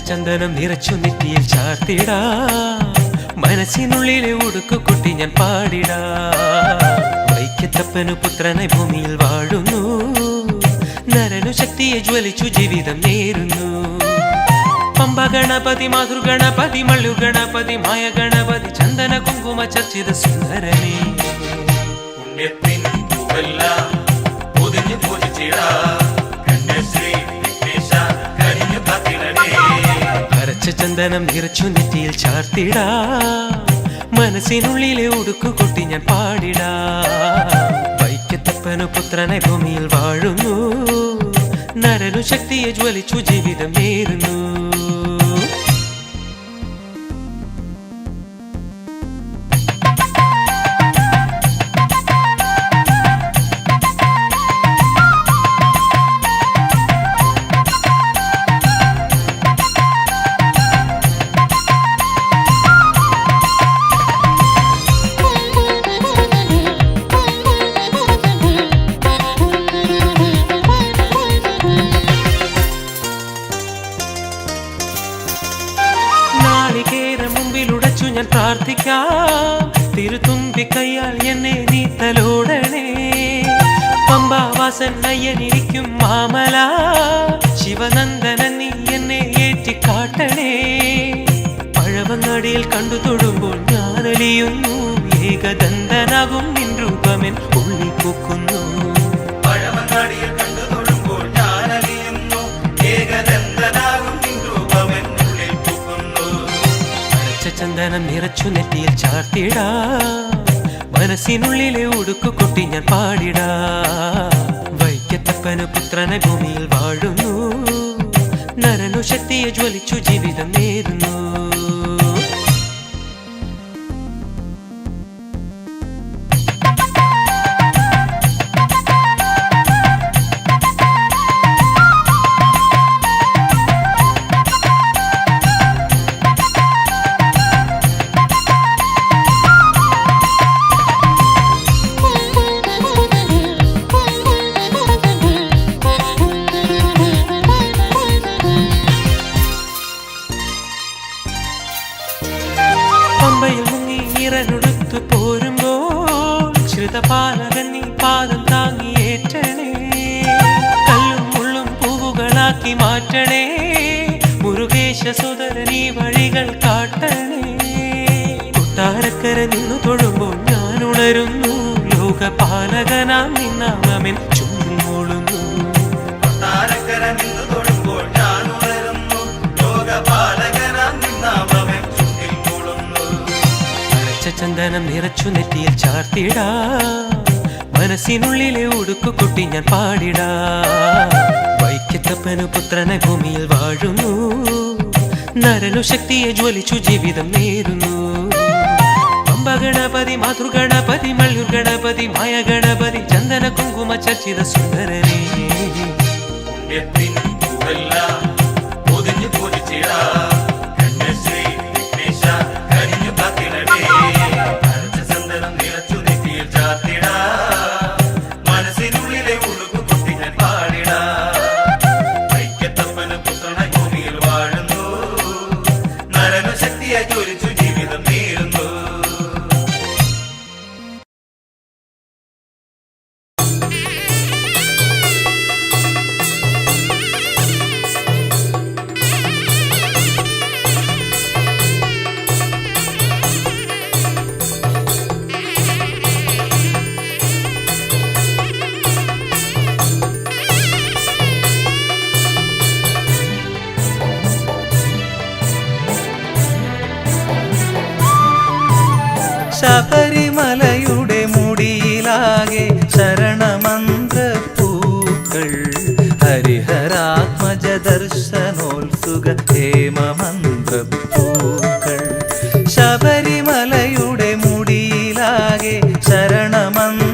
ചന്ദനം നിറച്ചു നെറ്റിയിൽ ചാർത്തിടാ മനസ്സിനുള്ളിലെ ഉടുക്കുകുട്ടി ഞാൻ പാടിടാ വൈക്കത്തപ്പനു പുത്രനായി ഭൂമിയിൽ വാഴുന്നു നരനു ശക്തിയെ ജ്വലിച്ചു ജീവിതം നേരുന്നു പമ്പ ഗണപതി മാതൃ ഗണപതി മള്ളു ഗണപതി മായ ഗണപതി ചന്ദന കുങ്കുമ ചർച്ചിത സുന്ദരനേ പുണ്യത്തിൻ പൂവെല്ലാം പൊതിഞ്ഞു പൂജിച്ചിടാ ചന്ദനം നിറച്ചു നെറ്റിയിൽ ചാർത്തിടാ മനസ്സിനുള്ളിലെ ഉടുക്കുകുട്ടി ഞാൻ പാടിടാ വൈക്കത്തപ്പനു പുത്രനായി ഭൂമിയിൽ വാഴുന്നു നരനു ശക്തിയെ ജ്വലിച്ചു ജീവിതം നേരുന്നു ഞാൻ പ്രാർത്ഥിക്കാം തിരുത്തുമ്പി കയ്യാൽ എന്നെ നീ തലോടണേ പമ്പാവാസൻ അയ്യനിരിക്കും മാമല ശിവനന്ദനൻ നീ എന്നെ ഏറ്റിക്കാട്ടണേ പഴവങ്ങടിയിൽ കണ്ടു തൊടുമ്പോൾ ഞാനലിയുന്നു ഏകദന്തനാകും നിൻ രൂപമെൻ ഉള്ളിൽ പൂക്കുന്നു പഴവങ്ങടിയിൽ കണ്ടു തൊടുമ്പോൾ ഞാനലിയുന്നു ഏകദന്തനാകും നിൻ രൂപമെൻ ഉള്ളിൽ പൂക്കുന്നു ചന്ദനം നിറച്ചു നെറ്റിയിൽ ചാർത്തിടാ മനസ്സിനുള്ളിലെ ഉടുക്കുകുട്ടി ഞാൻ പാടിടാ വൈക്കത്തപ്പനു പുത്രനായി ഭൂമിയിൽ വാഴുന്നു നരനു ശക്തിയെ ജ്വലിച്ചു ജീവിതം നേരുന്നു പമ്പയിൽ മുങ്ങി ഇറങ്ങുടുത്തു പോരുമ്പോൾ ശ്രുതപാലകൻ നീ പാദം താങ്ങിയേറ്റണേ കല്ലും മുള്ളും പൂവുകളാക്കി മാറ്റണേ മുരുകേശ സുതരനീ വഴികൾ കാട്ടണേ കൊട്ടാരക്കര നിന്നു തൊഴുമ്പോൾ ഞാൻ ഉണരുന്നു ലോകപാലകനാം നിന്നാമൻ ചുമ്മിൽ മൂളുന്നു കൊട്ടാരക്കര നിന്നു തൊഴുമ്പോൾ ഞാൻ ഉണരുന്നു ലോകപാലകനാം നിന്നാമൻ ചന്ദനം നിറച്ചു നെറ്റിയിൽ ചാർത്തിടാ മനസ്സിനുള്ളിലെ ഉടുക്കുകുട്ടി ഞാൻ പാടിടാ വൈക്കത്തപ്പനു പുത്രനായി ഭൂമിയിൽ വാഴുന്നു നരനു ശക്തിയെ ജ്വലിച്ചു ജീവിതം നേരുന്നു പമ്പ ഗണപതി മാതൃ ഗണപതി മള്ളു ഗണപതി മായ ഗണപതി ചന്ദന കുങ്കുമ ചർച്ചിത സുന്ദരനേ പുണ്യത്തിൻ പൂവെല്ലാം പൊതിഞ്ഞു പൂജിച്ചിടാ മനസ്സിനുള്ളിലെ ഉടുക്കുകുട്ടി ഞാൻ പാടിടാ വൈക്കത്തപ്പനു പുത്രനായി ഭൂമിയിൽ വാഴുന്നു നരനു ശക്തിയായി ജ്വലിച്ചു ജീവിതം നേരുന്നു ശബരിമലയുടെ മുടിയിലാകെ ശരണമന്ത്രപ്പൂക്കൾ ഹരിഹരാത്മജ ദർശനം ദർശനോത്സുക ഹേമമന്ത്രപ്പൂക്കൾ ശബരിമലയുടെ മുടിയിലാകെ ശരണമന്ത്രപ്പൂക്കൾ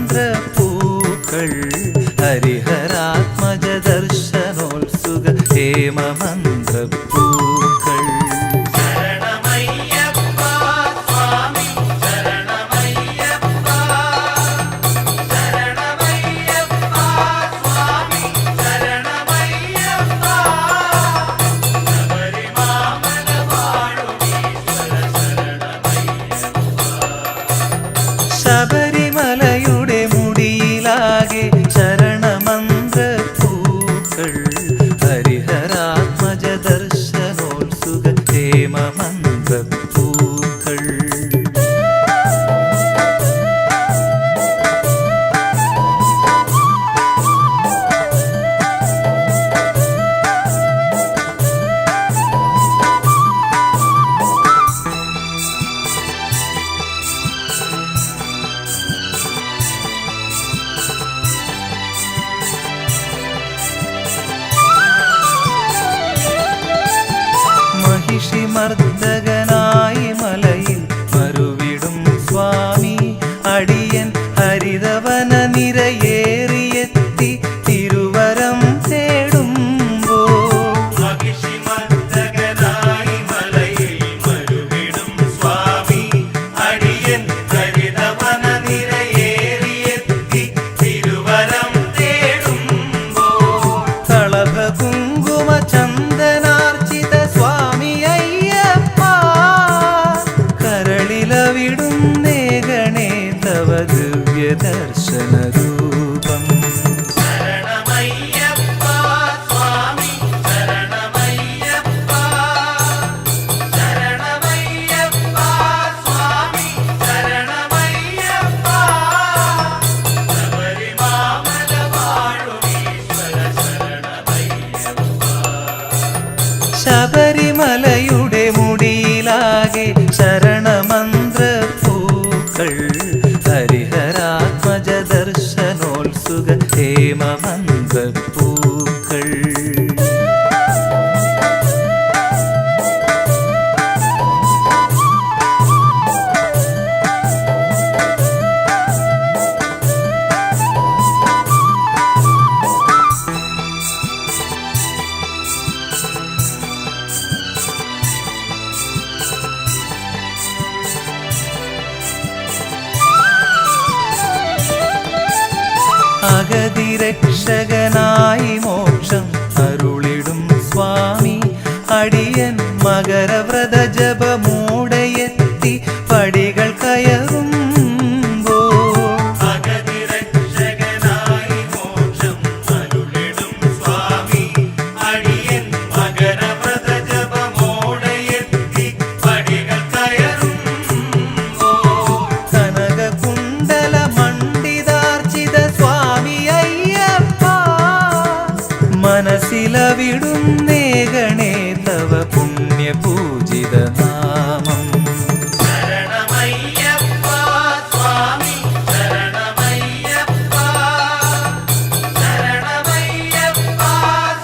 ഹരിഹരാത്മജ ദർശനോത്സുക ഹേമമന്ത്രപ്പൂക്കൾ ശബരിമലയുടെ മുടിയിലാകെ ശരണമന്ത്രപ്പൂക്കൾ ഹരിഹരാത്മജ ദർശനോത്സുക ഹേമമന്ത്രപ്പൂക്കൾ മർദ്ദകനായി മലയിൽ മറുവിടും സ്വാമി അടിയൻ ഹരിതവന നിരയേറിയെത്തി തിരുവരം തേടുമ്പോൾ മർദ്ദകനായി മലയിൽ മറുവിടും സ്വാമി അടിയൻ ഹരിതവന നിരയേറിയെത്തി തിരുവരം തേടുമ്പോൾ കളഭ കുങ്കുമ ചന്ദനാർച്ചിത ദർശനരൂപം ശരണമയ്യപ്പ സ്വാമി ശരണമയ്യപ്പ ശരണമയ്യപ്പ സ്വാമി ശരണമയ്യപ്പ ശബരിമാമല വാഴുമീശ്വര ശരണമയ്യപ്പ ശബരിമലയുടെ മുടിയിലാകെ ശരണമന്ത്രപ്പൂക്കൾ ഹരിഹരാത്മജ ദർശനോത്സുക ഹേമമന്ത്രപ്പൂക്കൾ അഗതിരക്ഷകനായി മോക്ഷം അരുളിടും സ്വാമി അടിയൻ മകരവ്രത ജപമൂടയെത്തി പടികൾ കയറുമ്പോൾ അഗതിരക്ഷകനായി മോക്ഷം അരുളിടും സ്വാമി അടിയൻ മകരവ്രത ജപമൂടയെത്തി പടികൾ കയറുമ്പോൾ കനകകുണ്ടല മണ്ഡിതാർച്ചിത മനസ്സിലവിടുന്നേകണേ തവ പുണ്യപൂജിത നാമം ശരണമയ്യപ്പ സ്വാമി ശരണമയ്യപ്പ ശരണമയ്യപ്പ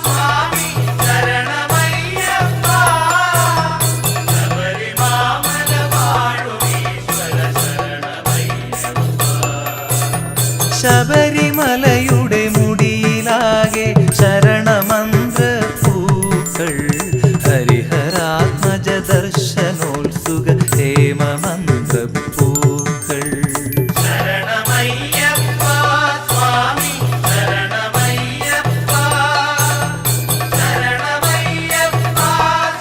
സ്വാമി ശരണമയ്യപ്പ ശബരിമാമല വാഴുമീശ്വര ശരണമയ്യപ്പ ശബരിമലയുടെ മുടിയിലാകെ ശരണമന്ത്രപ്പൂക്കൾ ഹരിഹരാത്മജ ദർശനോത്സുക ഹേമമന്ത്രപ്പൂക്കൾ ശരണമയ്യപ്പ സ്വാമി ശരണമയ്യപ്പ ശരണമയ്യപ്പ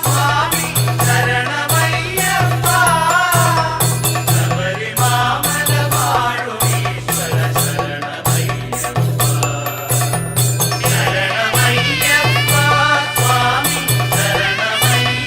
സ്വാമി ശരണമയ്യപ്പ ശബരിമാമല വാഴുമീശ്വര ശരണമയ്യപ്പ ശരണമയ്യപ്പ സ്വാമി ശരണമയ്യപ്പ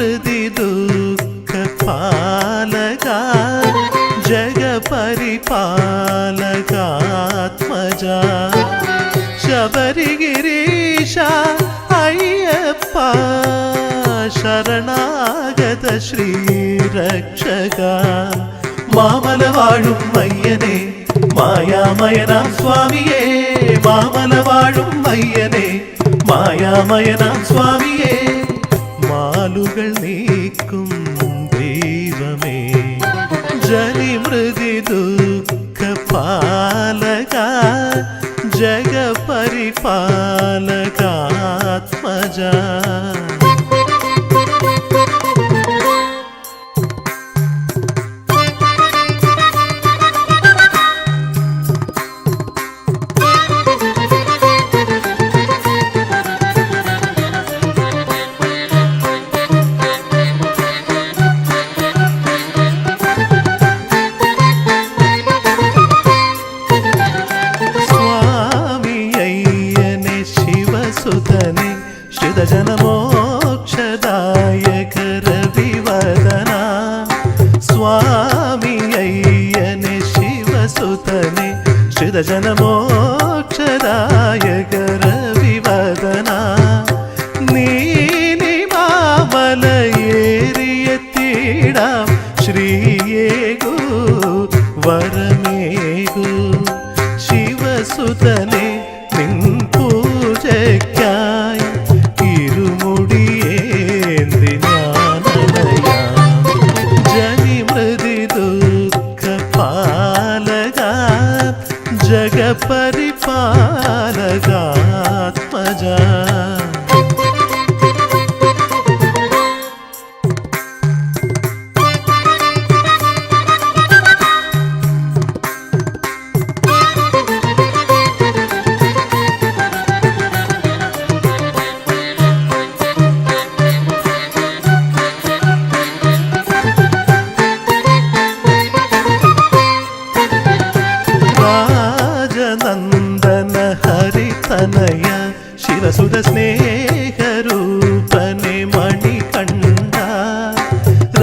മൃതി ദുഃഖ പാലക ജഗപരിപാലകാത്മജ ശബരിഗിരീശ അയ്യപ്പ ശരണാഗത ശ്രീരക്ഷക മാമല വാഴും മയ്യനെ മായാമയനാം സ്വാമിയേ മാമല വാഴും മയ്യനെ മായാമയനാം സ്വാമിയേ മാലുകൾ നീക്കും ദൈവമേ ജനിമൃതി ദുഃഖ പാലക ജഗപരിപാലകാത്മജ സുതനെ ശ്രിതജനമോക്ഷദായക രവിവദന സ്വാമി അയ്യനെ ശിവസുതനെ ശ്രിതജനമോക്ഷദായക രവിവദന നീനിമാമലയേറിയെത്തിടാം ശ്രീയേകു വരമേകു ശിവസുതനെ നിൻ പൂജയ്ക്കായി ഇരുമുടിയേന്തി ഞാനലയാം ജനിമൃതി ദുഃഖ പാലക ജഗപരിപാലകാത്മജ രാജനന്ദന ഹരിതനയ ശിവസുത സ്നേഹരൂപനെ മണികണ്ഠ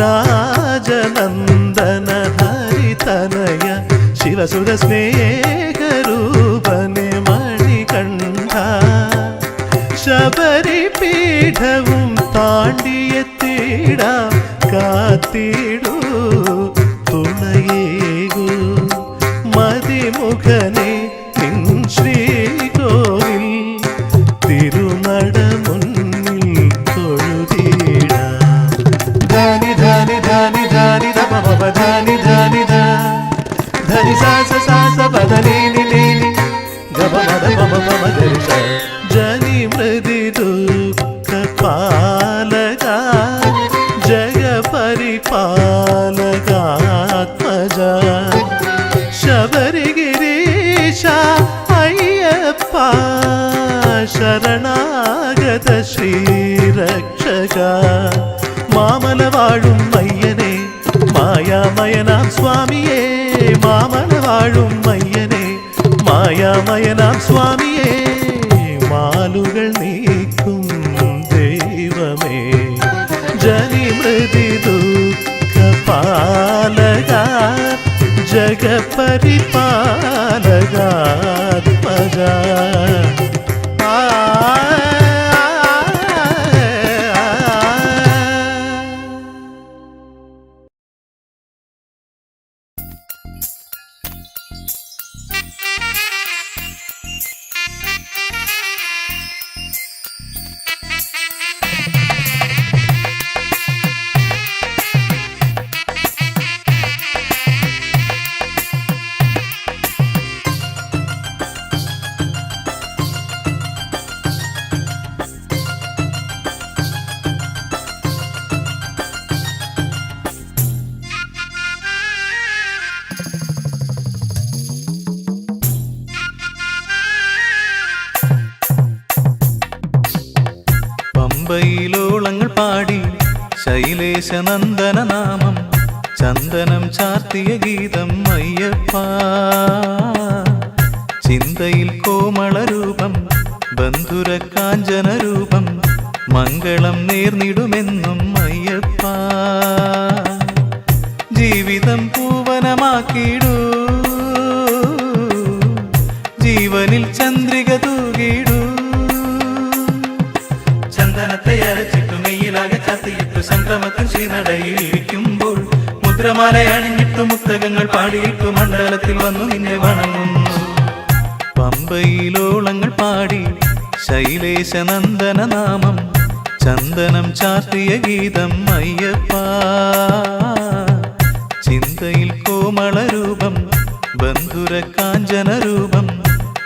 രാജനന്ദന ഹരിതനയ ശിവസുത സ്നേഹരൂപനെ മണികണ്ഠ ശബരിപീഠവും താണ്ടിയെത്തിടാം കാത്തിടൂ തുണയേകൂ മതിമുഖനെ നിൻ ശ്രീകോവിൽ തിരുനട മുന്നിൽ തൊഴുതിടാം ധാനി ധാനി ധാനി ധാനി ധമ ധാനി ധാനി ധനി സാസ സാസ പദനീനി നീനി ഗമ മദ മമ മമ ധരിസ ജനിമൃതി ദുഃഖ പാലക ജഗപരിപാലകാത്മജ ശബരിഗിരീശ അയ്യപ്പ ശരണാഗത ശ്രീരക്ഷക മാമല വാഴും മയ്യനെ മായാമയനാം സ്വാമിയേ മാമല വാഴും മയ്യനെ മായാമയനാം സ്വാമിയേ മാലുകൾ നീക്കും ദൈവമേ ജനിമൃതി ദുഃഖ പാലക ജഗപരിപാലകാത്മജ പമ്പയിലോളങ്ങൾ പാടി ശൈലേശനന്ദന നാമം ചന്ദനം ചാർത്തിയ ഗീതം അയ്യപ്പ ചിന്തയിൽ കോമളരൂപം ബന്ധുര കാഞ്ചന രൂപം മംഗളം നേർന്നിടുമെന്നും അയ്യപ്പ അയ്യപ്പ ജീവിതം പൂവനമാക്കിയിടൂ ജീവനിൽ ചന്ദ്രിക തൂകിടൂ ചന്ദനത്തെ അരച്ചിട്ടു മെയ്യിലാകെ ചത്തിയിട്ടു സംക്രമത്തിൽ ശ്രീനടയിൽ ഇരിക്കുമ്പോൾ മുദ്രമാല അണിഞ്ഞിട്ടു മുത്തകങ്ങൾ പാടിയിട്ടു മണ്ഡലത്തിൽ വന്നു നിന്നെ വണങ്ങുന്നു പമ്പയിലോളങ്ങൾ പാടി ശൈലേശനന്ദന നാമം ചന്ദനം ചാർത്തിയ ഗീതം അയ്യപ്പ ചിന്തയിൽ കോമളരൂപം ബന്ധുര കാഞ്ചന രൂപം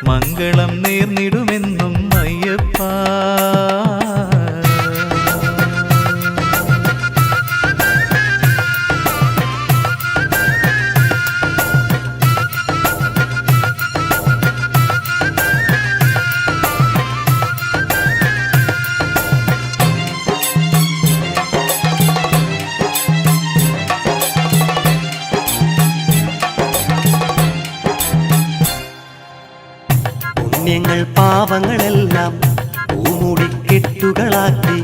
മംഗളം നേർന്നിടുമെന്നും അയ്യപ്പ പുണ്യങ്ങൾ പാപങ്ങളെല്ലാം പൂമുടിക്കെട്ടുകളാക്കി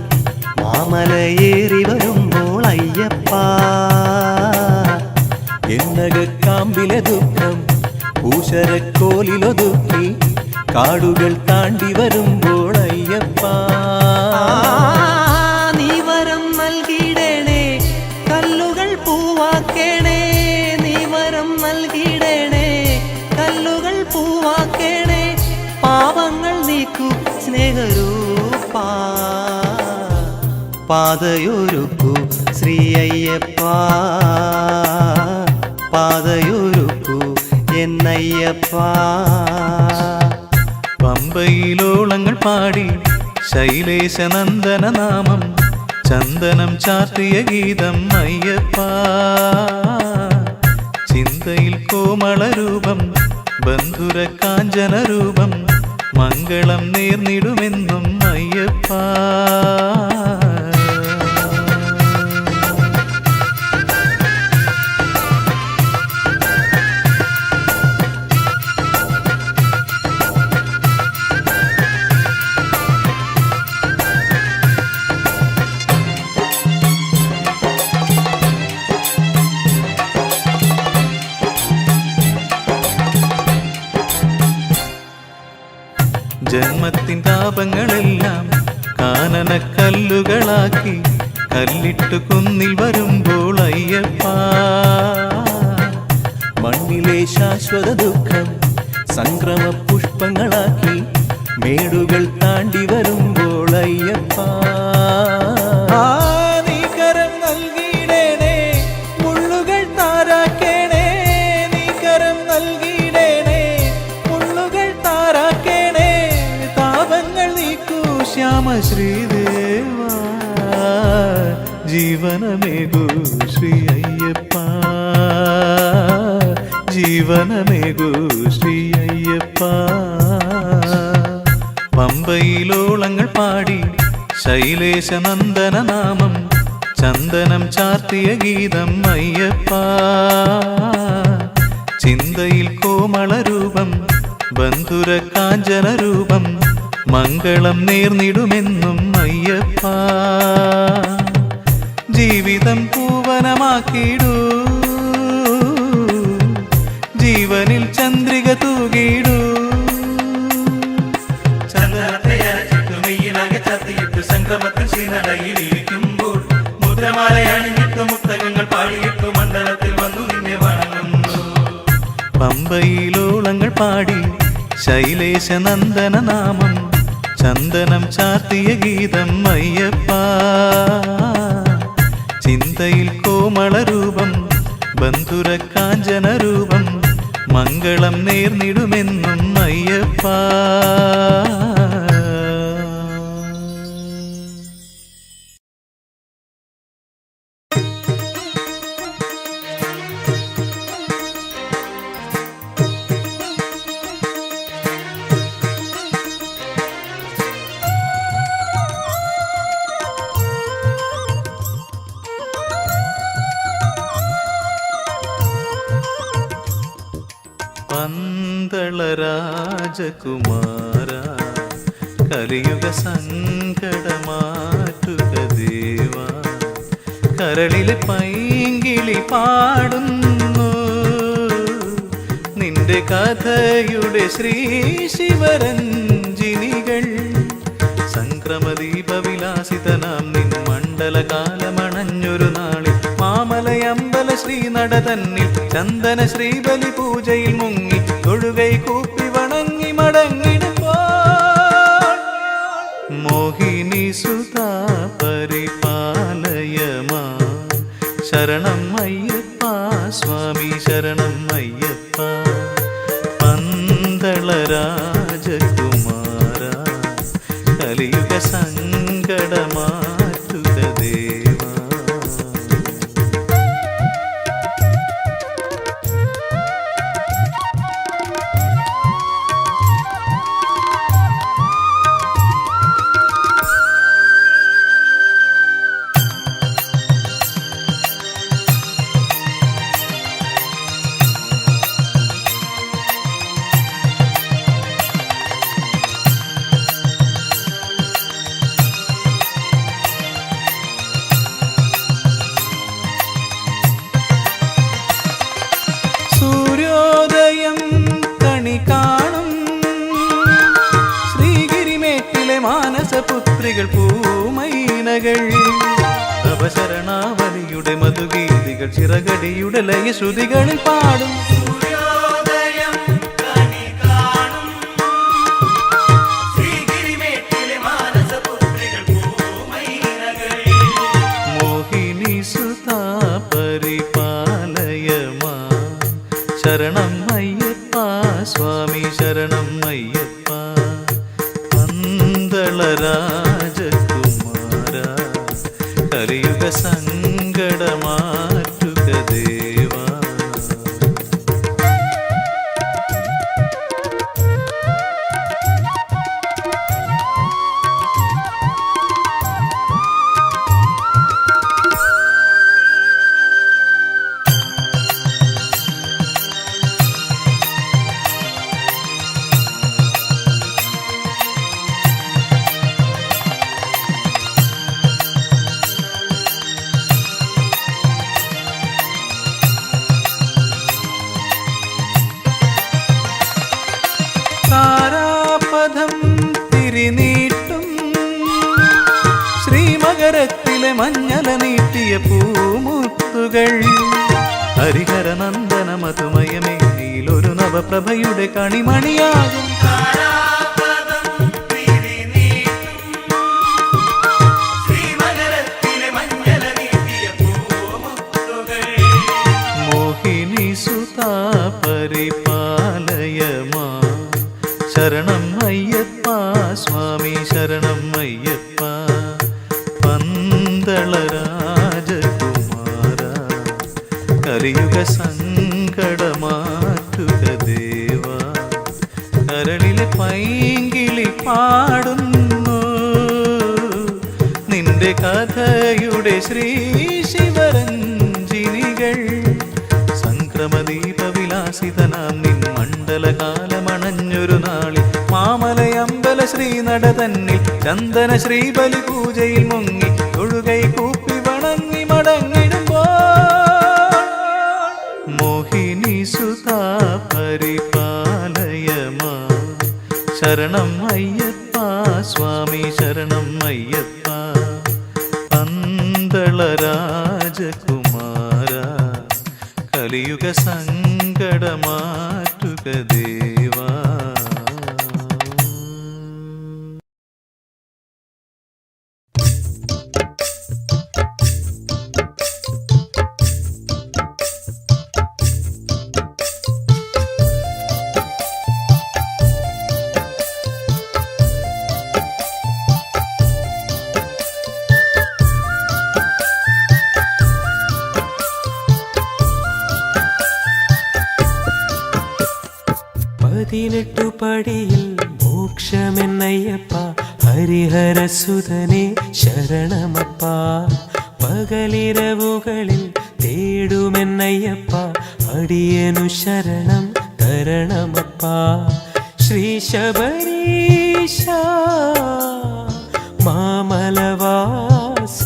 മാമലയേറി വരുമ്പോൾ അയ്യപ്പ എന്നകക്കാമ്പിലെ ദുഃഖം പൂശരക്കോലിലൊതുക്കി കാടുകൾ താണ്ടി വരുമ്പോൾ അയ്യപ്പ നീ വരം നൽകിടണേ കല്ലുകൾ പൂവാക്കേണേ നീ വരം നൽകിടണേ കല്ലുകൾ പൂവാക്കേണേ പാവങ്ങൾ നീക്കൂ സ്നേഹരൂപാ പാതയൊരുക്കൂ ശ്രീ അയ്യപ്പ പാതയൊരുക്കൂ എന്നയ്യപ്പ പമ്പയിലോളങ്ങൾ പാടി ശൈലേശനന്ദന നാമം ചന്ദനം ചാർത്തിയ ഗീതം അയ്യപ്പ ചിന്തയിൽ കോമളരൂപം ബന്ധുര കാഞ്ചന രൂപം മംഗളം നേർന്നിടുമെന്നും അയ്യപ്പ ജന്മത്തിൻ താപങ്ങളെല്ലാം കാനന കല്ലുകളാക്കി കല്ലിട്ടു കുന്നിൽ വരുമ്പോൾ അയ്യപ്പ മണ്ണിലെ ശാശ്വത ദുഃഖം സംക്രമ പുഷ്പങ്ങളാക്കി മേടുകൾ താണ്ടി വരുമ്പോൾ അയ്യപ്പ നീ കരം നൽകിടേണേ മുള്ളുകൾ താരാക്കേണേ നീ കരം നൽകിടേണേ മുള്ളുകൾ താരാക്കേണേ താപങ്ങൾ നീക്കൂ ശ്യാമ ശ്രീദേവ ജീവനമേകൂ ശ്രീ അയ്യപ്പ ജീവനമേകൂ ശ്രീ അയ്യപ്പ പമ്പയിലോളങ്ങൾ പാടി ശൈലേശനന്ദന നാമം ചന്ദനം ചാർത്തിയ ഗീതം അയ്യപ്പ ചിന്തയിൽ കോമളരൂപം ബന്ധുര കാഞ്ചന രൂപം മംഗളം നേർന്നിടുമെന്നും അയ്യപ്പ ജീവിതം പൂവനമാക്കിയിടൂ ജീവനിൽ ചന്ദ്രിക തൂകിടൂ ചന്ദനത്തെ അരച്ചിട്ടു മെയ്യിലാകെ ചത്തിയിട്ടു സംക്രമത്തിൽ ശ്രീനടയിൽ ഇരിക്കുമ്പോൾ മുദ്രമാല അണിഞ്ഞിട്ടു മുത്തകങ്ങൾ പാടിയിട്ടു മണ്ഡലത്തിൽ വന്നു നിന്നെ വണങ്ങുന്നു പമ്പയിലോളങ്ങൾ പാടി ശൈലേശനന്ദന നാമം ചന്ദനം ചാർത്തിയ ഗീതം അയ്യപ്പ ചിന്തയിൽ കോമളരൂപം ബന്ധുര കാഞ്ചന രൂപം മംഗളം നേർന്നിടുമെന്നും അയ്യപ്പ പന്തള രാജകുമാര കലിയുഗ സങ്കടമാറ്റുക ദേവ കരളിലെ പൈങ്കിളി പാടുന്നു നിന്റെ കഥയുടെ ശ്രീ ശിവരഞ്ജിനികൾ. സംക്രമദീപവിലാസിതനാം നിൻ മണ്ഡലകാലമണഞ്ഞൊരു നാളിൽ മാമലയമ്പല ശ്രീനട തന്നിൽ ചന്ദന ശ്രീബലി പൂജയിൽ മുങ്ങി തൊഴുകൈ കൂപ്പി വണങ്ങി മടങ്ങിടുമ്പോൾ മോഹിനി സുതാ പരിപാലയമാ ശരണം അയ്യപ്പ സ്വാമി ശരണം അയ്യപ്പ. പന്തള രാജകുമാര കലിയുഗ സങ്കടമാറ്റുക ദേവാ. സൂര്യോദയം കണി കാണും ശ്രീഗിരിമേട്ടിലെ മാനസപുത്രികൾ പൂമൈനകൾ. അവശരണാവലിയുടെ മധുഗീതികൾ ചിറകടിയുടെ ലയശ്രുതികളിൽ പാടും. മോഹിനി സുതാ പരിപാലയമാ ശരണം അയ്യപ്പ സ്വാമി ശരണം അയ്യപ്പ. പന്തള രാജകുമാര കലിയുഗ സങ്കടമാറ്റുക ദേവാ. താരാപഥം തിരിനീട്ടും ശ്രീമകരത്തിലെ മഞ്ഞല നീട്ടിയ പൂമുത്തുകൾ. ഹരിഹരനന്ദന മധുമയമേനിയിലൊരു നവപ്രഭയുടെ കണിമണിയാകും. മോഹിനി സുതാ പരിപാലയമാ ശരണം അയ്യപ്പ സ്വാമി ശരണം അയ്യപ്പ. പന്തള രാജകുമാര കലിയുഗ സങ്കടമാറ്റുക ദേവാ. കരളിലെ പൈങ്കിളി പാടുന്നു നിന്റെ കഥയുടെ ശ്രീ ശിവരഞ്ജിനികൾ. സംക്രമദീപവിലാസിതനാം നിൻ മണ്ഡലകാലമണഞ്ഞൊരു നാളിൽ മാമലയമ്പല ശ്രീനട തന്നിൽ ചന്ദന ശ്രീബലി പൂജയിൽ മുങ്ങി തൊഴുകൈ കൂപ്പി വണങ്ങി മടങ്ങിടുമ്പോൾ മോഹിനി സുതാ പരിപാലയമാ ശരണം അയ്യപ്പ സ്വാമി ശരണം അയ്യപ്പ. പന്തള രാജകുമാര കലിയുഗ സങ്കടമാറ്റുക ദേവാ. പതിനെട്ടു പടിയിൽ മോക്ഷമെന്നയ്യപ്പ ഹരിഹരസുതനെ ശരണമപ്പ. പകലിരവുകളിൽ തേടുമെന്നയ്യപ്പ അടിയനു ശരണം തരണമപ്പ. ശ്രീ ശബരീശ മാമലവാസ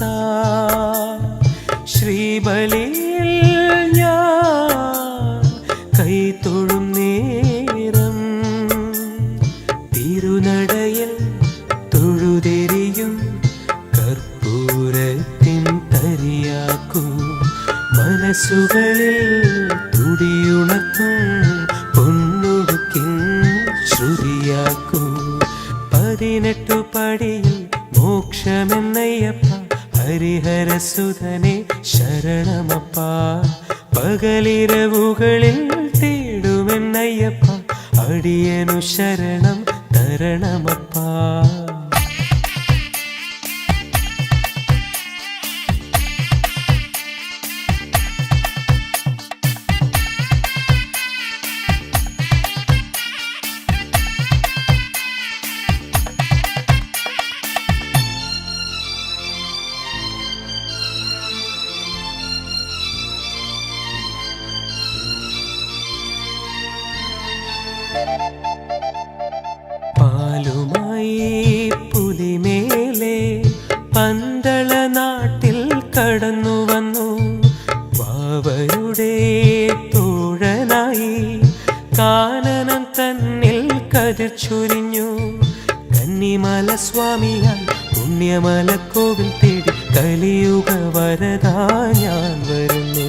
മനസ്സുകളിൽ തുടിയുണർത്തും പൊന്നുടുക്കിൻ ശ്രുതിയാക്കും 18 പടിയിൽ മോക്ഷമെന്നയ്യപ്പ ഹരിഹരസുതനെ ശരണമപ്പ പകലിരവുകളിൽ തേടുമെന്നയ്യപ്പ അടിയനു ശരണം തരണമപ്പ പാലുമായി പുലിമേലെ പന്തള നാട്ടിൽ കടന്നു വന്നു വാവരുടെ തോഴനായി കാനനം തന്നിൽ കതിർ ചൊരിഞ്ഞു കന്നിമല സ്വാമിയായി പുണ്യമല കോവിൽ തേടി കലിയുഗ വരദാ ഞാൻ വരുന്നു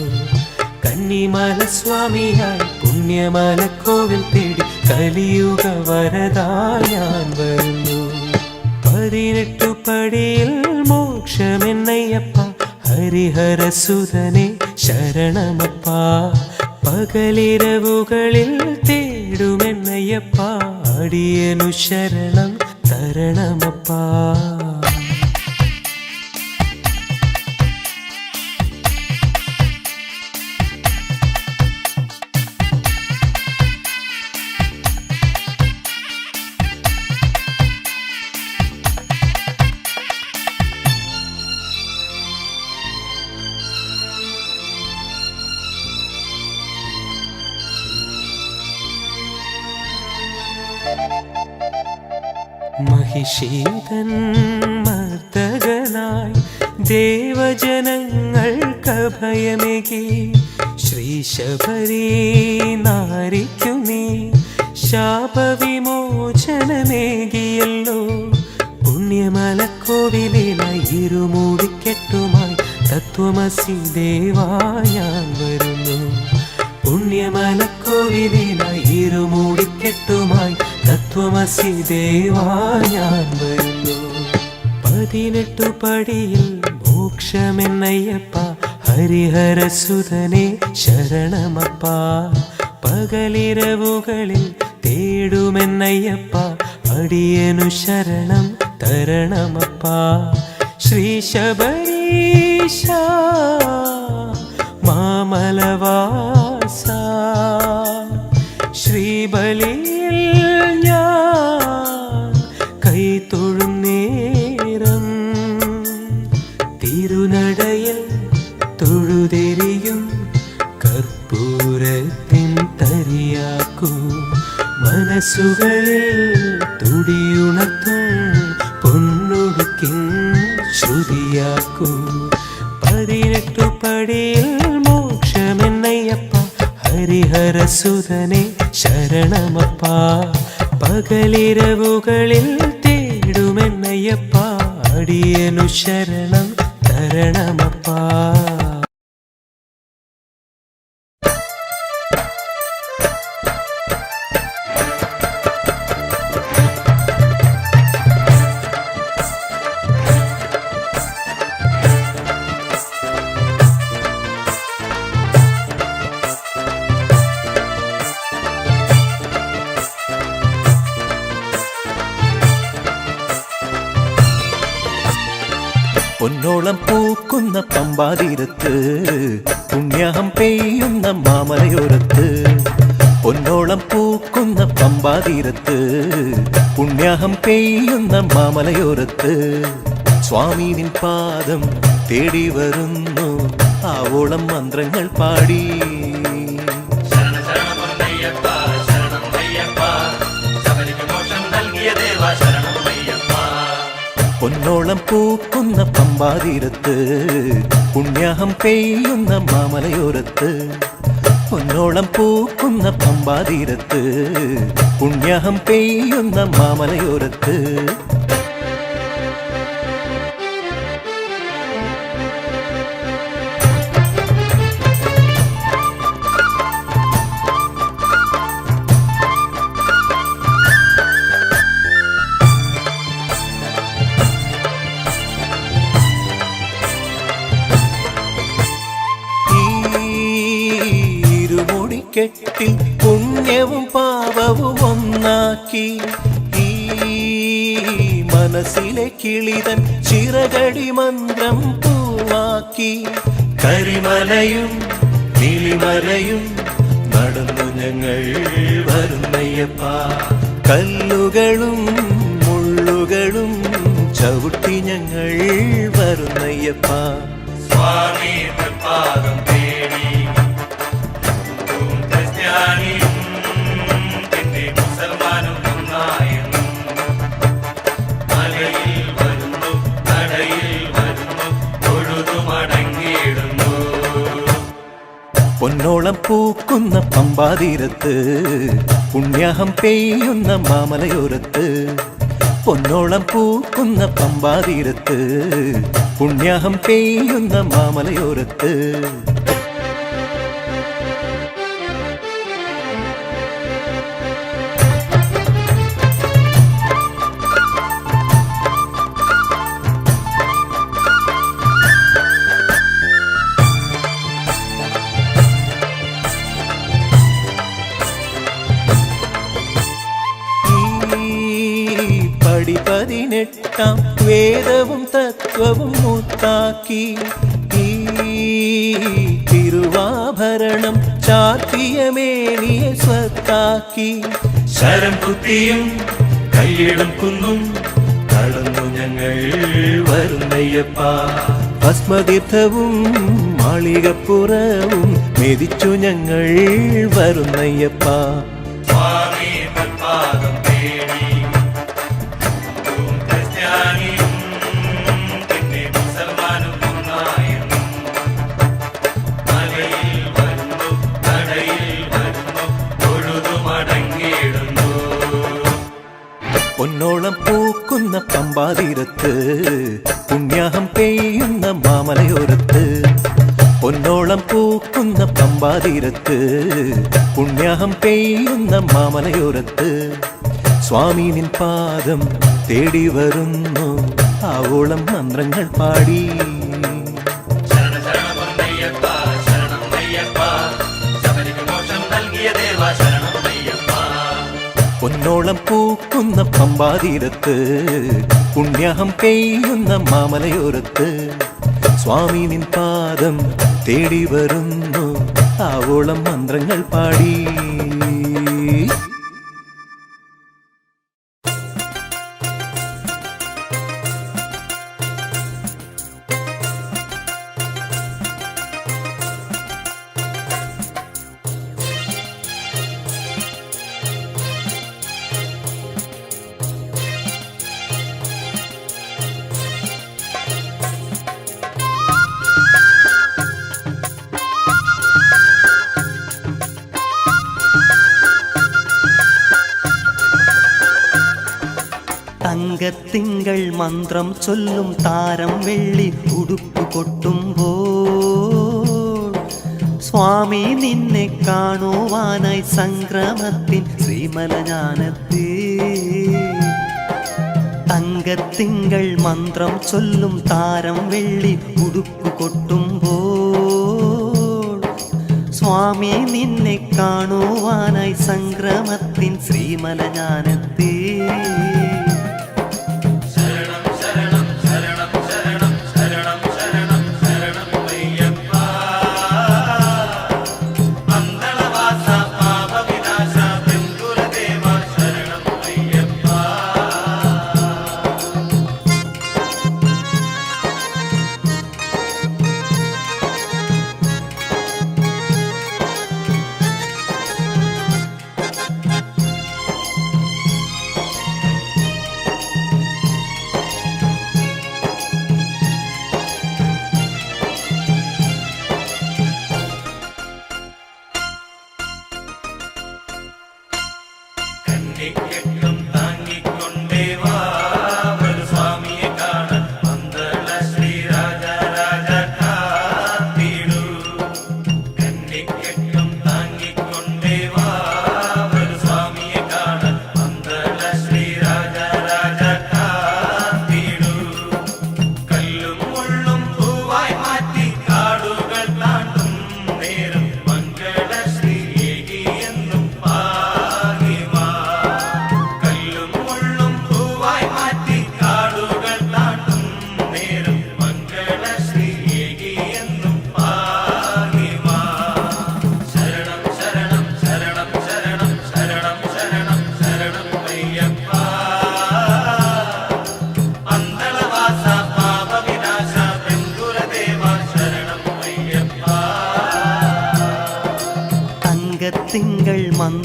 കന്നിമല സ്വാമിയായി പുണ്യമല കോവിൽ തേടി കലിയുഗ വരദാ ഞാൻ വരുന്നു 18 പടിയിൽ മോക്ഷമെന്നയ്യപ്പ ഹരിഹരസുതനെ ശരണമപ്പ പകലിരവുകളിൽ തേടുമെന്നയ്യപ്പ അടിയനു ശരണം തരണമപ്പ മഹിഷീതൻ മർദ്ദകനായി ദേവജനങ്ങൾക്കഭയമേകി ശ്രീശബരി നാരിക്കു നീ ശാപവിമോചനമേകിയല്ലോ പുണ്യമലക്കോവിലിനായി ഇരുമൂടിക്കെട്ടുമായി തത്വമസി ദേവാ ഞാൻ വരുന്നു പുണ്യമലക്കോവിലിനായി ഇരുമൂടിക്കെട്ടുമായി തത്വമസി ദേവാ ഞാൻ വരുന്നു 18 പടിയിൽ മോക്ഷമെന്നയ്യപ്പ ഹരിഹരസുതനെ ശരണമപ്പ പകലിരവുകളിൽ തേടുമെന്നയ്യപ്പ അടിയനു ശരണം തരണമപ്പ ശ്രീ ശബരീശ മാമലവാസ ശ്രീബലിയിൽ ഞാൻ കൈതൊഴും നേരം തിരുനടയിൽ തൊഴുതെരിയും കർപ്പൂരത്തിൻ തരിയാക്കൂ മനസ്സുകളിൽ തുടിയുണർത്തും പൊന്നുടുക്കിൻ ശ്രുതിയാക്കൂ 18 പടിയിൽ മോക്ഷമെന്നയ്യപ്പ ഹരിഹരസുതനെ ശരണമപ്പ പകലിരവുകളിൽ തേടുമെന്നയ്യപ്പ അടിയനു ശരണം തരണമപ്പ പൊന്നോളം പൂക്കുന്ന പമ്പാതീരത്ത് പുണ്യാഹം പെയ്യുന്ന മാമലയോരത്ത് പൊന്നോളം പൂക്കുന്ന പമ്പാതീരത്ത് പുണ്യാഹം പെയ്യുന്ന മാമലയോരത്ത് സ്വാമി നിൻ പാദം തേടി വരുന്നു ആവോളം മന്ത്രങ്ങൾ പാടി പൊന്നോളം പൂക്കുന്ന പമ്പാതീരത്ത് പുണ്യാഹം പെയ്യുന്ന മാമലയോരത്ത് പൊന്നോളം പൂക്കുന്ന പമ്പാതീരത്ത് പുണ്യാഹം പെയ്യുന്ന മാമലയോരത്ത് തുടിക്കെട്ടിൽ പുണ്യവും പാപവും ഒന്നാക്കി ഈ മനസ്സിലെ കിളിതൻ ചിറകടി മന്ത്രം പൂവാക്കി കരിമലയും കിളിമലയും നടന്നു ഞങ്ങൾ വരുന്നയ്യപ്പ കല്ലുകളും മുള്ളുകളും ചവിട്ടി ഞങ്ങൾ വരുന്നയ്യപ്പ സ്വാമി പാദം തേടി ക്രിസ്ത്യാനിയും പിന്നെ മുസൽമാനും ഒന്നായിരുന്നു മലയിൽ വരുന്നു കടയിൽ വരുന്നു തൊഴുതു മടങ്ങിയിടുന്നു പൊന്നോളം പൂക്കുന്ന പമ്പാതീരത്ത് പുണ്യാഹം പെയ്യുന്ന മാമലയോരത്ത് പൊന്നോളം പൂക്കുന്ന പമ്പാതീരത്ത് പുണ്യാഹം പെയ്യുന്ന മാമലയോരത്ത് പടി 18 വേദവും തത്വവും മുത്താക്കി ഈ തിരുവാഭരണം ചാർത്തിയ മേനിയെ സ്വത്താക്കി ശരം കുത്തിയും കയ്യിടും കുന്നും കടന്നു ഞങ്ങൾ വരുന്നയ്യപ്പ ഭസ്മതീർത്ഥവും മാളികപ്പുറവും മെതിച്ചു ഞങ്ങൾ വരുന്നയ്യപ്പ സ്വാമി പാദം തേടി ക്രിസ്ത്യാനിയും പിന്നെ മുസൽമാനും ഒന്നായിരുന്നു മലയിൽ വരുന്നു കടയിൽ വരുന്നു തൊഴുതു മടങ്ങിയിടുന്നു പൊന്നോളം പൂക്കുന്ന പമ്പാതീരത്ത് പുണ്യാഹം പെയ്യുന്ന മാമലയോരത്ത് പൊന്നോളം പൂക്കുന്ന പമ്പാതീരത്ത് പുണ്യാഹം പെയ്യുന്ന മാമലയോരത്ത് സ്വാമി നിൻ പാദം തേടി വരുന്നു ആവോളം മന്ത്രങ്ങൾ പാടി ശരണ ശരണമയ്യപ്പ ശരണം അയ്യപ്പ ശബരിക്ക് മോക്ഷം നൽകിയ ദേവ ശരണം അയ്യപ്പ പൊന്നോളം പൂക്കുന്ന പമ്പാതീരത്ത് പുണ്യാഹം പെയ്യുന്ന മാമലയോരത്ത് സ്വാമി നിൻ പാദം തേടി വരുന്നു ആവോളം മന്ത്രങ്ങൾ പാടി തങ്കത്തിങ്കൾ മന്ത്രം ചൊല്ലും താരം വെള്ളി ഉടുപ്പ് കൊട്ടുമ്പോൾ സ്വാമി നിന്നെ കാണുവാനായി സംക്രമത്തിൻ ശ്രീമലஞானത്തേ തങ്കത്തിങ്കൾ മന്ത്രം ചൊല്ലും താരം വെള്ളി ഉടുപ്പ് കൊട്ടുമ്പോൾ സ്വാമി നിന്നെ കാണുവാനായി സംക്രമത്തിൻ ശ്രീമലஞானത്തേ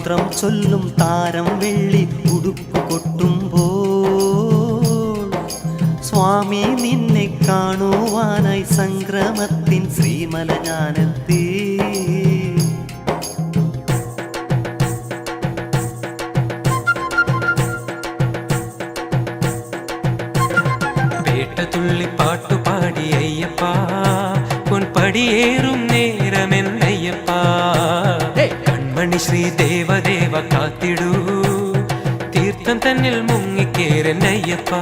മന്ത്രം ചൊല്ലും താരം വെള്ളി ഉടുപ്പ് കൊട്ടുമ്പോൾ സ്വാമി നിന്നെ കാണുവാനായി സംക്രമത്തിൻ ശ്രീമല ഞാനെത്തി. പേട്ടതുള്ളി പാട്ടുപാടി അയ്യപ്പ പൊൻപടിയേറും നേരമെന്നയ്യപ്പ കൺമണി ശ്രീ ദേവദേവ കാത്തിടൂ തീർത്ഥം തന്നിൽ മുങ്ങിക്കേരന്നയ്യപ്പ.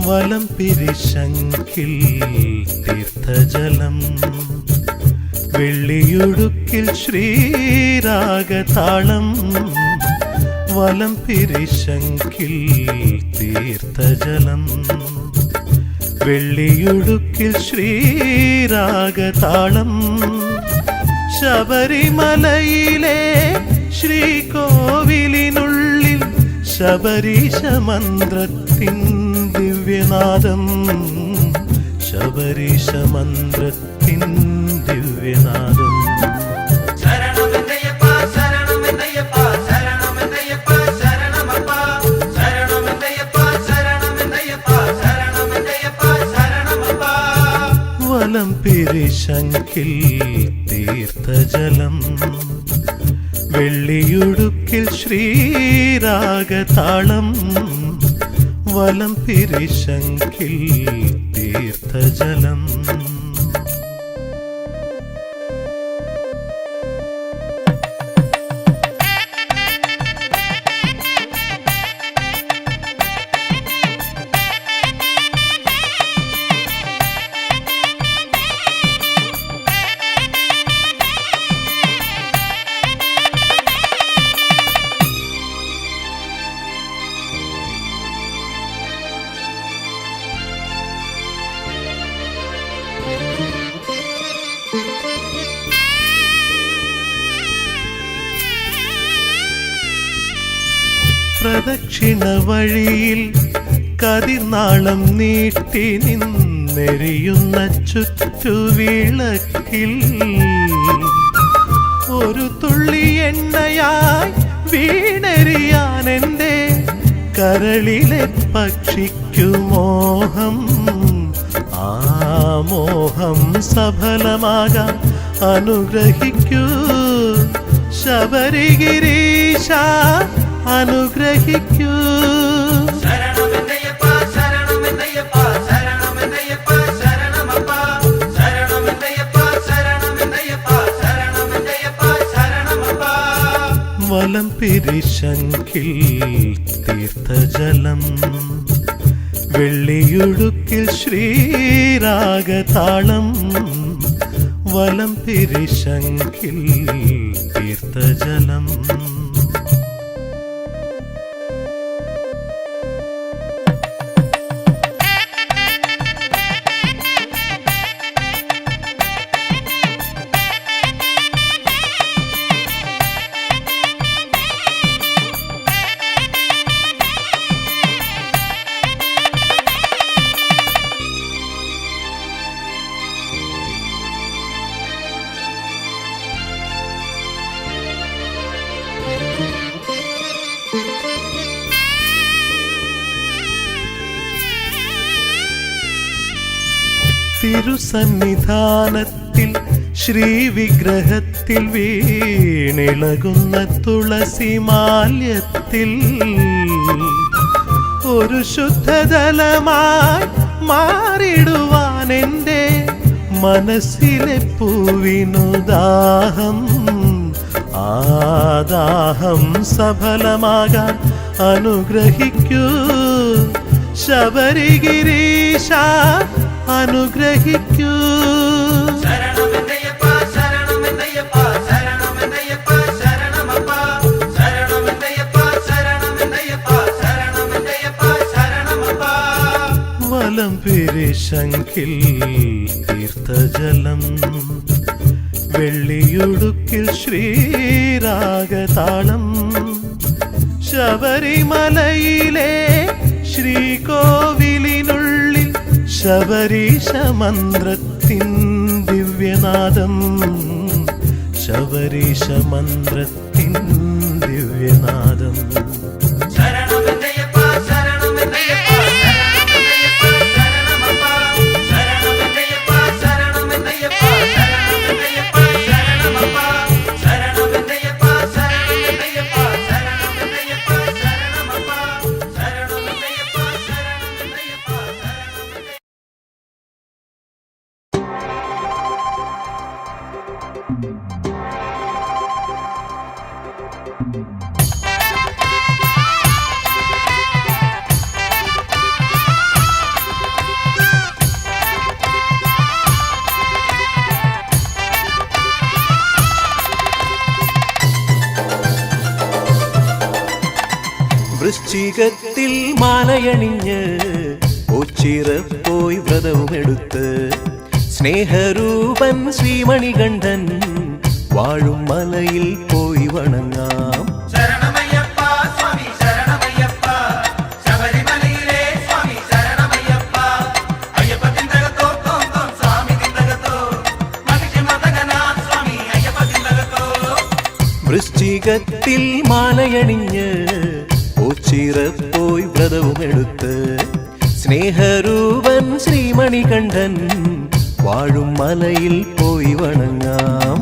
വലം പിരിശങ്കിൽ തീർത്ഥജലം വെള്ളിയുടുക്കിൽ ശ്രീരാഗതാളം. വലം പിരിശങ്കിൽ തീർത്ഥജലം വെള്ളിയുടുക്കിൽ ശ്രീരാഗതാളം. ശബരിമലയിലെ ശ്രീകോവിലിനുള്ളിൽ ശബരീശ മന്ത്രത്തിൻ ദിവ്യനാദം. ശബരീശ മന്ത്രത്തിൻ ദിവ്യനാദം. വലം പിരിശങ്കിൽ തീർത്ഥജലം വെള്ളിയുടുക്കിൽ ശ്രീരാഗതാളം. വലം പിരിശങ്കിൽ തീർത്ഥജലം. പ്രദക്ഷിണ വഴിയിൽ കതിർനാളം നീട്ടി നിന്നെരിയുന്ന ചുറ്റുവിളക്കിൽ ഒരു തുള്ളി എണ്ണയായി വീണെറിയാൻ എൻ്റെ കരളിലെ പക്ഷിക്കു മോഹം. ആ മോഹം സഫലമാകാൻ അനുഗ്രഹിക്കൂ ശബരിഗിരീശ, അനുഗ്രഹിക്കൂ. വലം പിരിശങ്കിൽ തീർത്ഥജലം വെള്ളിയുടുക്കിൽ ശ്രീരാഗതാളം. വലം പിരിശങ്കിൽ തീർത്ഥജലം. തിരുസന്നിധാനത്തിൽ ശ്രീവിഗ്രഹത്തിൽ വീണിളകുന്ന തുളസിമാല്യത്തിൽ ഒരു ശുദ്ധജലമായി മാറിടുവാൻ എൻ്റെ മനസ്സിലെ പൂവിനു ദാഹം. ആ ദാഹം സഫലമാകാൻ അനുഗ്രഹിക്കൂ ശബരിഗിരീശ, അനുഗ്രഹിക്കൂ. വലം പിരിശങ്കിൽ തീർത്ഥജലം, വെള്ളിയുടുക്കിൽ ശ്രീരാഗതാളം, ശബരിമലയിലെ ശ്രീകോവിലിനുള്ളിൽ ശബരീശ മന്ത്രത്തിൻ ദിവ്യനാദം, ശബരീശ മന്ത്രത്തിൻ ദിവ്യനാദം. വൃശ്ചികത്തിൽ മാലയണിഞ്ഞ് ഒച്ചിറ പോയി വ്രതവുമെടുത്ത് സ്നേഹരൂപൻ ശ്രീമണികണ്ഠൻ വാഴും മലയിൽ പോയി വണങ്ങാം. വൃശ്ചികത്തിൽ മാലയണിഞ്ഞ് ഒച്ചിറ പോയി വ്രതവുമെടുത്ത് സ്നേഹരൂപൻ ശ്രീമണികണ്ഠൻ വാഴും മലയിൽ പോയി വണങ്ങാം.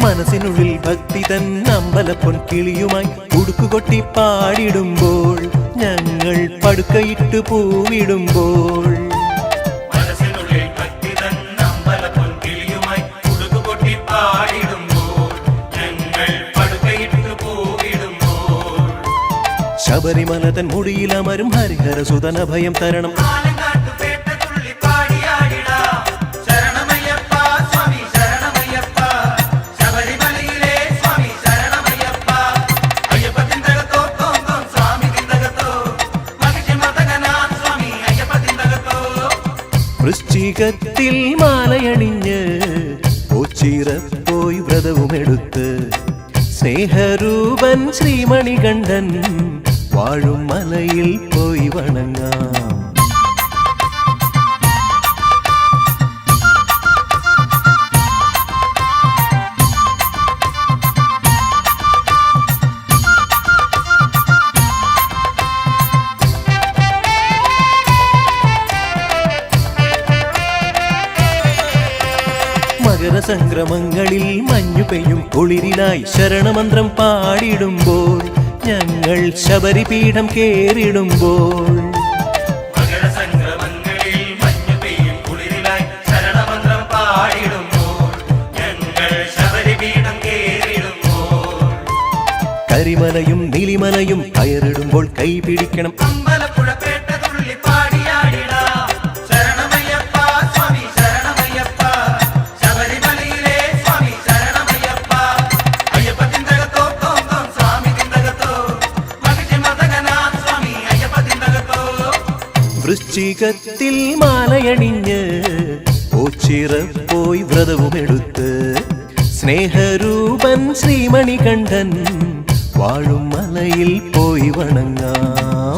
മനസ്സിനുള്ളിൽ ഭക്തി തൻ അമ്പലപ്പൊൻ കിളിയുമായി ഉടുക്കുകൊട്ടി പാടിടുമ്പോൾ, ഞങ്ങൾ പടുക്കയിട്ട് പൂവിടുമ്പോൾ, ശബരിമല തൻ മുടിയിലമരും ഹരിഹര സുതന ഭയം തരണം. വൃശ്ചികത്തിൽ മാലയണിഞ്ഞ് ഒച്ചിറ പോയി വ്രതവുമെടുത്ത് സ്നേഹരൂപൻ ശ്രീമണികണ്ഠൻ വാഴും മലയിൽ പോയി വണങ്ങാം. മകരസംക്രമങ്ങളിൽ മഞ്ഞു പെയ്യും കുളിരിലായി ശരണമന്ത്രം പാടിടുമ്പോൾ, ഞങ്ങൾ ശബരിപീഠം കേറിടുമ്പോൾ, കരിമലയും നീലിമലയും കയറിടുമ്പോൾ കൈ പിടിക്കണം. വൃശ്ചികത്തിൽ മാലയണിഞ്ഞ് ഒച്ചിറ പോയി വ്രതവുമെടുത്ത് സ്നേഹരൂപൻ ശ്രീമണികണ്ഠൻ വാഴും മലയിൽ പോയി വണങ്ങാം.